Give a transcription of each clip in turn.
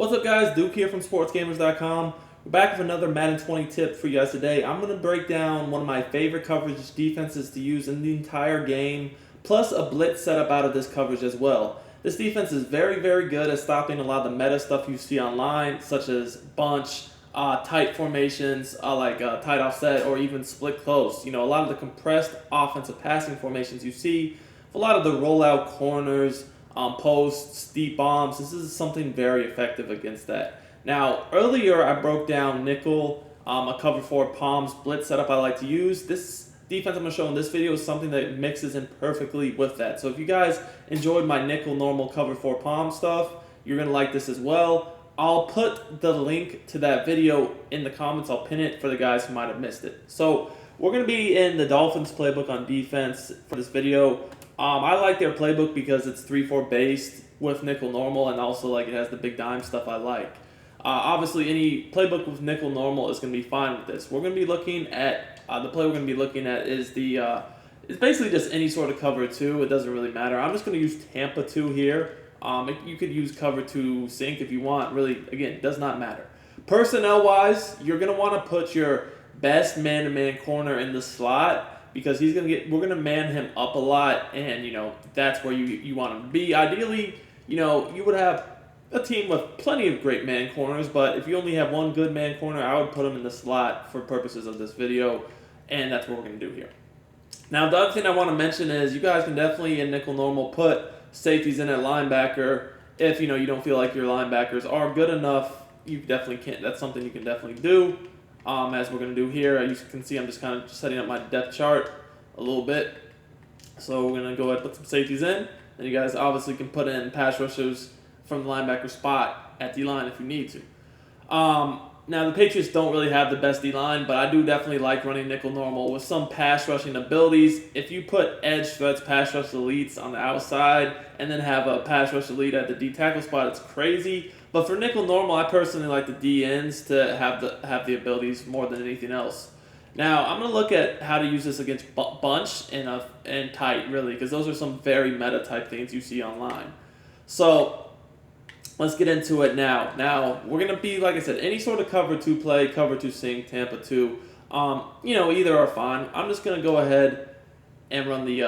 What's up, guys? Duke here from sportsgamers.com. We're back with another Madden 20 tip for you guys today. I'm going to break down one of my favorite coverage defenses to use in the entire game, plus a blitz setup out of this coverage as well. This defense is very, very good at stopping a lot of the meta stuff you see online, such as bunch, tight formations, tight offset, or even split close. You know, a lot of the compressed offensive passing formations you see, a lot of the rollout corners, posts, deep bombs. This is something very effective against that. Now, earlier I broke down nickel, a cover 4 palms blitz setup I like to use. This defense I'm going to show in this video is something that mixes in perfectly with that. So if you guys enjoyed my nickel normal cover 4 palm stuff, you're going to like this as well. I'll put the link to that video in the comments. I'll pin it for the guys who might have missed it. So we're going to be in the Dolphins playbook on defense for this video. I like their playbook because it's 3-4 based with nickel normal, and also it has the big dime stuff I like. Obviously, any playbook with nickel normal is going to be fine with this. We're going to be looking at the play we're going to be looking at is it's basically just any sort of cover 2. It doesn't really matter. I'm just going to use Tampa 2 here. You could use cover 2 sink if you want. Really, again, it does not matter. Personnel wise, you're going to want to put your best man-to-man corner in the slot, because we're gonna man him up a lot, and that's where you want him to be. Ideally, you would have a team with plenty of great man corners, but if you only have one good man corner, I would put him in the slot for purposes of this video, and that's what we're gonna do here. Now, the other thing I want to mention is you guys can definitely in nickel normal put safeties in at linebacker if you don't feel like your linebackers are good enough. You definitely can. That's something you can definitely do. As we're going to do here, as you can see, I'm just kind of setting up my depth chart a little bit. So we're going to go ahead and put some safeties in. And you guys obviously can put in pass rushers from the linebacker spot at D-line if you need to. Now, the Patriots don't really have the best D-line, but I do definitely like running nickel normal with some pass rushing abilities. If you put edge threats, pass rush elites on the outside, and then have a pass rush elite at the D tackle spot, it's crazy. But for nickel normal, I personally like the D ends to have the abilities more than anything else. Now, I'm going to look at how to use this against bunch and tight, really, because those are some very meta type things you see online. So let's get into it now. Now, we're going to be, like I said, any sort of cover 2 play, cover 2 sink, Tampa 2. Either are fine. I'm just going to go ahead and run the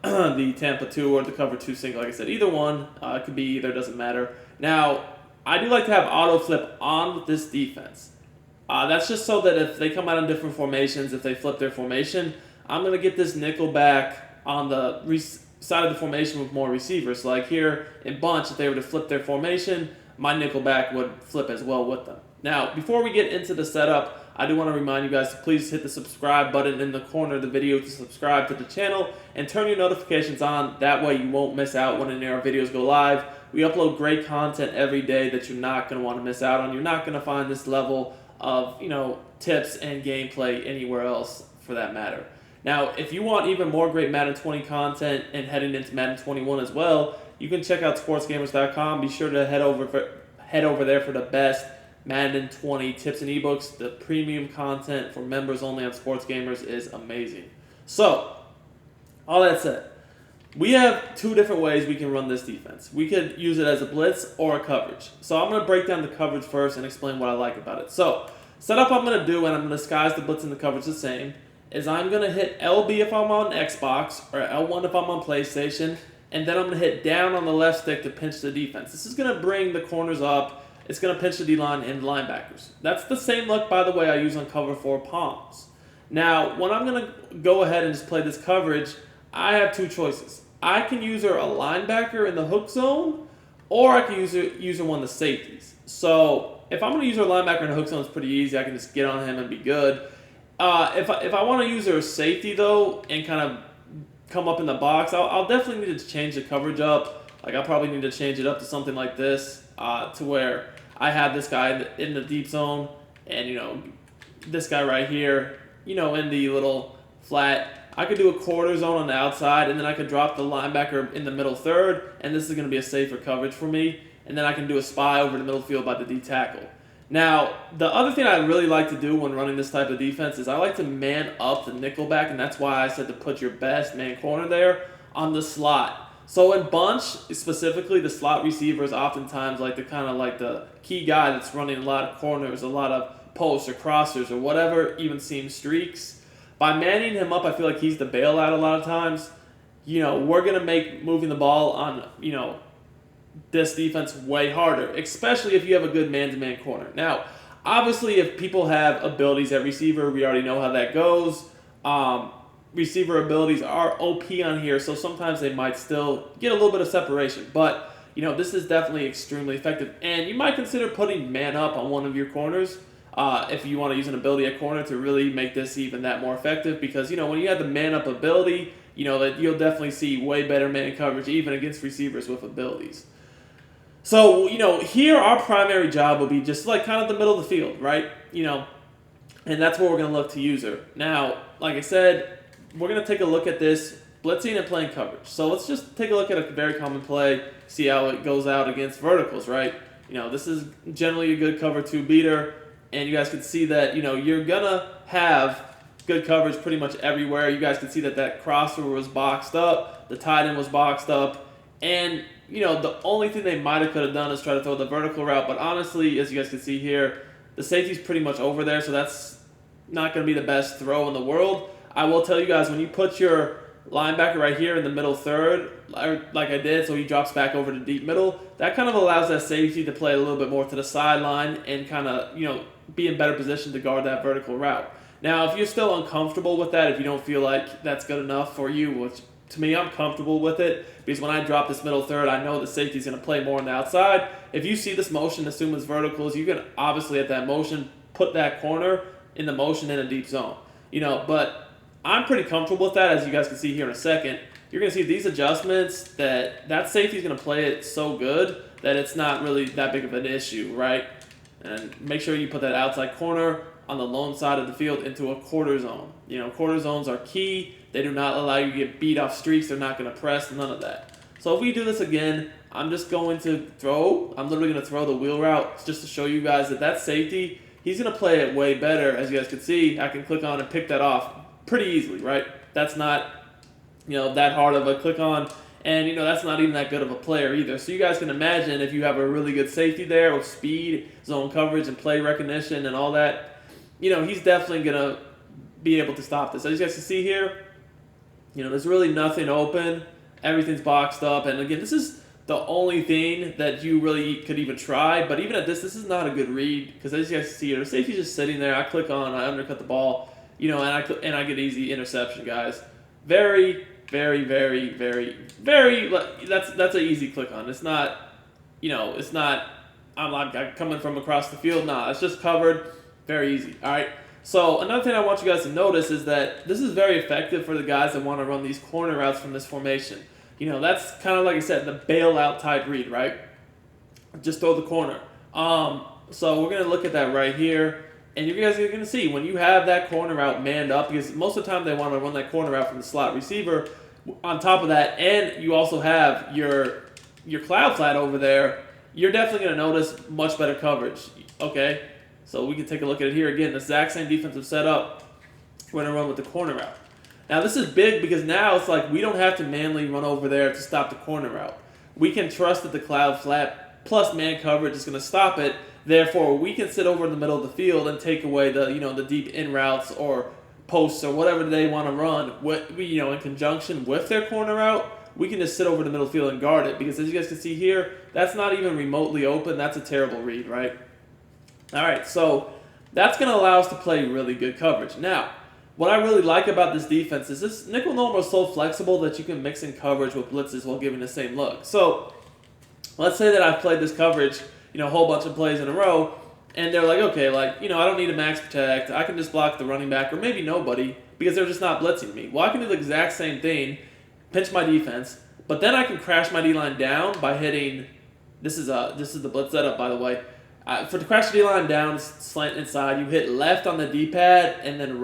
the Tampa 2 or the cover 2 sink. Like I said, either one. It could be either, doesn't matter. Now, I do like to have auto flip on with this defense. That's just so that if they come out in different formations, if they flip their formation, I'm going to get this nickel back on the side of the formation with more receivers. So like here in bunch, if they were to flip their formation, my nickel back would flip as well with them. Now, before we get into the setup, I do want to remind you guys to please hit the subscribe button in the corner of the video to subscribe to the channel and turn your notifications on. That way you won't miss out when any of our videos go live. We upload great content every day that you're not going to want to miss out on. You're not going to find this level of, tips and gameplay anywhere else for that matter. Now, if you want even more great Madden 20 content and heading into Madden 21 as well, you can check out sportsgamers.com. Be sure to head over there for the best Madden 20 tips and ebooks. The premium content for members only on Sports Gamers is amazing. So, all that said, we have 2 different ways we can run this defense. We could use it as a blitz or a coverage. So I'm going to break down the coverage first and explain what I like about it. So, setup I'm going to do, and I'm going to disguise the blitz and the coverage the same, is I'm going to hit LB if I'm on Xbox or L1 if I'm on PlayStation, and then I'm going to hit down on the left stick to pinch the defense. This is going to bring the corners up. It's going to pinch the D-line and the linebackers. That's the same look, by the way, I use on cover 4 palms. Now, when I'm going to go ahead and just play this coverage, I have 2 choices. I can use her a linebacker in the hook zone, or I can use her one of the safeties. So if I'm going to use her linebacker in the hook zone, it's pretty easy. I can just get on him and be good. If I want to use her as safety, though, and kind of come up in the box, I'll definitely need to change the coverage up. I'll probably need to change it up to something like this, to where I have this guy in the deep zone, and, this guy right here, in the little flat. I could do a quarter zone on the outside, and then I could drop the linebacker in the middle third, and this is going to be a safer coverage for me. And then I can do a spy over the middle field by the D tackle. Now, the other thing I really like to do when running this type of defense is I like to man up the nickel back, and that's why I said to put your best man corner there on the slot. So in bunch, specifically, the slot receiver is oftentimes like the kind of like the key guy that's running a lot of corners, a lot of posts or crossers or whatever, even seam streaks. By manning him up, I feel like he's the bailout a lot of times. We're going to make moving the ball on, this defense way harder, especially if you have a good man-to-man corner. Now, obviously, if people have abilities at receiver, we already know how that goes. Receiver abilities are OP on here, so sometimes they might still get a little bit of separation. But, this is definitely extremely effective. And you might consider putting man up on one of your corners if you want to use an ability at corner to really make this even that more effective. Because, when you have the man up ability, that you'll definitely see way better man coverage even against receivers with abilities. So, here our primary job will be just like kind of the middle of the field, right? And that's where we're going to look to use her. Now, like I said, we're going to take a look at this blitzing and playing coverage. So let's just take a look at a very common play, see how it goes out against verticals, right? This is generally a good cover 2 beater, and you guys can see that, you're going to have good coverage pretty much everywhere. You guys can see that crossover was boxed up, the tight end was boxed up, and, the only thing they might have could have done is try to throw the vertical route, but honestly, as you guys can see here, the safety's pretty much over there, so that's not going to be the best throw in the world. I will tell you guys, when you put your linebacker right here in the middle third, like I did, so he drops back over to deep middle, that kind of allows that safety to play a little bit more to the sideline and kind of, be in better position to guard that vertical route. Now, if you're still uncomfortable with that, if you don't feel like that's good enough for you, which to me, I'm comfortable with it, because when I drop this middle third, I know the safety's going to play more on the outside. If you see this motion, assume it's verticals, you can obviously at that motion put that corner in the motion in a deep zone. But I'm pretty comfortable with that, as you guys can see here in a second. You're going to see these adjustments that safety is going to play it so good that it's not really that big of an issue, right? And make sure you put that outside corner on the lone side of the field into a quarter zone. Quarter zones are key. They do not allow you to get beat off streaks. They're not going to press, none of that. So if we do this again, I'm just going to throw. I'm literally going to throw the wheel route just to show you guys that safety, he's going to play it way better. As you guys can see, I can click on and pick that off pretty easily, right? That's not, that hard of a click on. And, that's not even that good of a player either. So you guys can imagine if you have a really good safety there with speed, zone coverage, and play recognition and all that, he's definitely going to be able to stop this. As you guys can see here, there's really nothing open. Everything's boxed up. And again, this is the only thing that you really could even try. But even at this is not a good read, because as you guys can see here, the safety's just sitting there. I click on, I undercut the ball, and I get easy interception, guys. Very, very, very, very, very. That's an easy click on. It's not, it's not. I'm coming from across the field. Nah, it's just covered. Very easy. All right. So another thing I want you guys to notice is that this is very effective for the guys that want to run these corner routes from this formation. That's kind of like I said, the bailout type read, right? Just throw the corner. So we're gonna look at that right here. And you guys are going to see, when you have that corner route manned up, because most of the time they want to run that corner route from the slot receiver, on top of that, and you also have your cloud flat over there, you're definitely going to notice much better coverage. Okay, so we can take a look at it here again. The exact same defensive setup. We're going to run with the corner route. Now this is big because now it's like we don't have to manually run over there to stop the corner route. We can trust that the cloud flat plus man coverage is going to stop it. Therefore, we can sit over in the middle of the field and take away the deep in routes or posts or whatever they want to run. In conjunction with their corner route, we can just sit over the middle field and guard it, because as you guys can see here, that's not even remotely open. That's a terrible read, right? All right, so that's going to allow us to play really good coverage. Now, what I really like about this defense is this nickel normal is so flexible that you can mix in coverage with blitzes while giving the same look. So let's say that I've played this coverage, a whole bunch of plays in a row, and they're like, okay, I don't need a max protect. I can just block the running back or maybe nobody because they're just not blitzing me. Well, I can do the exact same thing, pinch my defense, but then I can crash my D-line down by hitting, this is the blitz setup, by the way. To crash the D-line down, slant inside, you hit left on the D-pad and then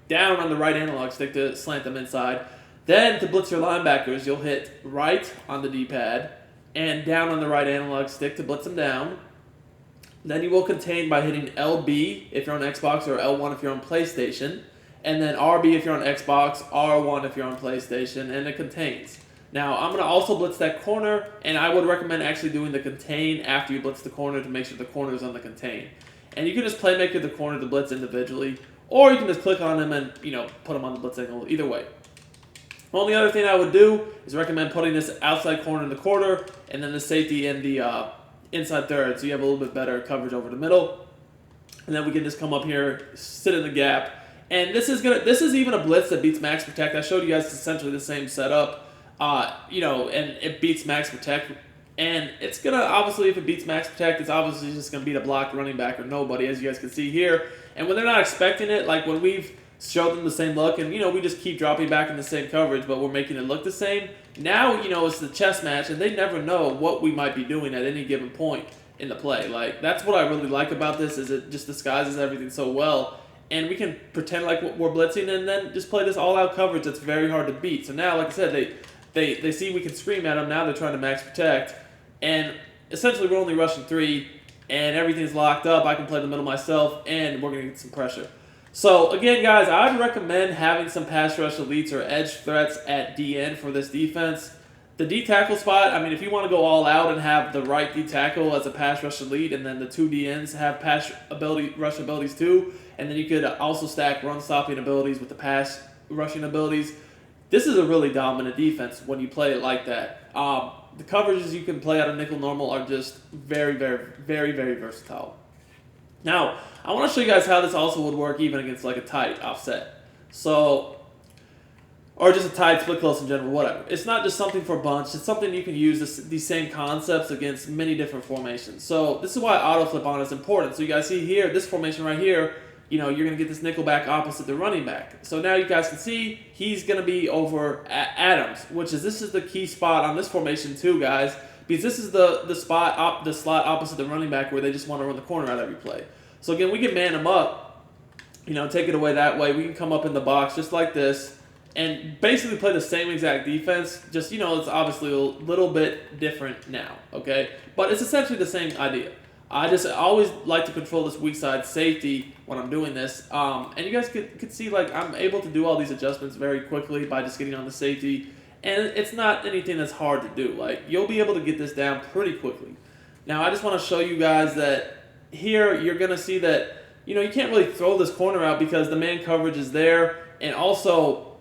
down on the right analog stick to slant them inside. Then to blitz your linebackers, you'll hit right on the D-pad and down on the right analog stick to blitz them down. Then you will contain by hitting LB if you're on Xbox or L1 if you're on PlayStation. And then RB if you're on Xbox, R1 if you're on PlayStation, and it contains. Now, I'm going to also blitz that corner, and I would recommend actually doing the contain after you blitz the corner to make sure the corner is on the contain. And you can just playmaker the corner to blitz individually, or you can just click on them and, put them on the blitz angle. Either way. The only other thing I would do is recommend putting this outside corner in the quarter, and then the safety in the inside third, so you have a little bit better coverage over the middle. And then we can just come up here, sit in the gap. And this is even a blitz that beats max protect. I showed you guys essentially the same setup. And it beats max protect. And it's gonna, obviously, if it beats max protect, it's obviously just gonna beat a blocked running back or nobody, as you guys can see here. And when they're not expecting it, like when we've showed them the same look, and we just keep dropping back in the same coverage, but we're making it look the same. Now, it's the chess match, and they never know what we might be doing at any given point in the play. Like, that's what I really like about this, is it just disguises everything so well. And we can pretend like we're blitzing and then just play this all-out coverage that's very hard to beat. So now, like I said, they see we can scream at them. Now they're trying to max protect. And essentially we're only rushing 3, and everything's locked up. I can play the middle myself, and we're going to get some pressure. So, again, guys, I'd recommend having some pass rush elites or edge threats at DN for this defense. The D tackle spot, I mean, if you want to go all out and have the right D tackle as a pass rush elite, and then the 2 DNs have pass rush abilities too, and then you could also stack run stopping abilities with the pass rushing abilities. This is a really dominant defense when you play it like that. The coverages you can play out of nickel normal are just very, very, very, very versatile. Now, I want to show you guys how this also would work even against like a tight offset. So, or just a tight split close in general, whatever. It's not just something for a bunch. It's something you can use these same concepts against many different formations. So this is why auto flip on is important. So you guys see here, this formation right here, you're going to get this nickel back opposite the running back. So now you guys can see he's going to be over Adams, this is the key spot on this formation too, guys, because this is the slot opposite the running back where they just want to run the corner out every play. So again, we can man him up, take it away that way. We can come up in the box just like this and basically play the same exact defense. Just, it's obviously a little bit different now, okay? But it's essentially the same idea. I always like to control this weak side safety when I'm doing this. And you guys could see, like, I'm able to do all these adjustments very quickly by just getting on the safety. And it's not anything that's hard to do. Like, you'll be able to get this down pretty quickly. Now, I just want to show you guys that here you're going to see that, you can't really throw this corner out because the man coverage is there. And also,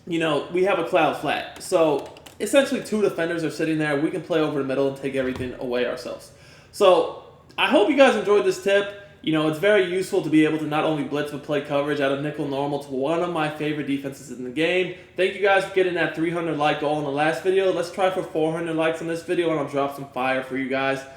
we have a cloud flat. So, essentially 2 defenders are sitting there. We can play over the middle and take everything away ourselves. So, I hope you guys enjoyed this tip. It's very useful to be able to not only blitz but play coverage out of nickel normal to one of my favorite defenses in the game. Thank you guys for getting that 300 like goal in the last video. Let's try for 400 likes on this video, and I'll drop some fire for you guys.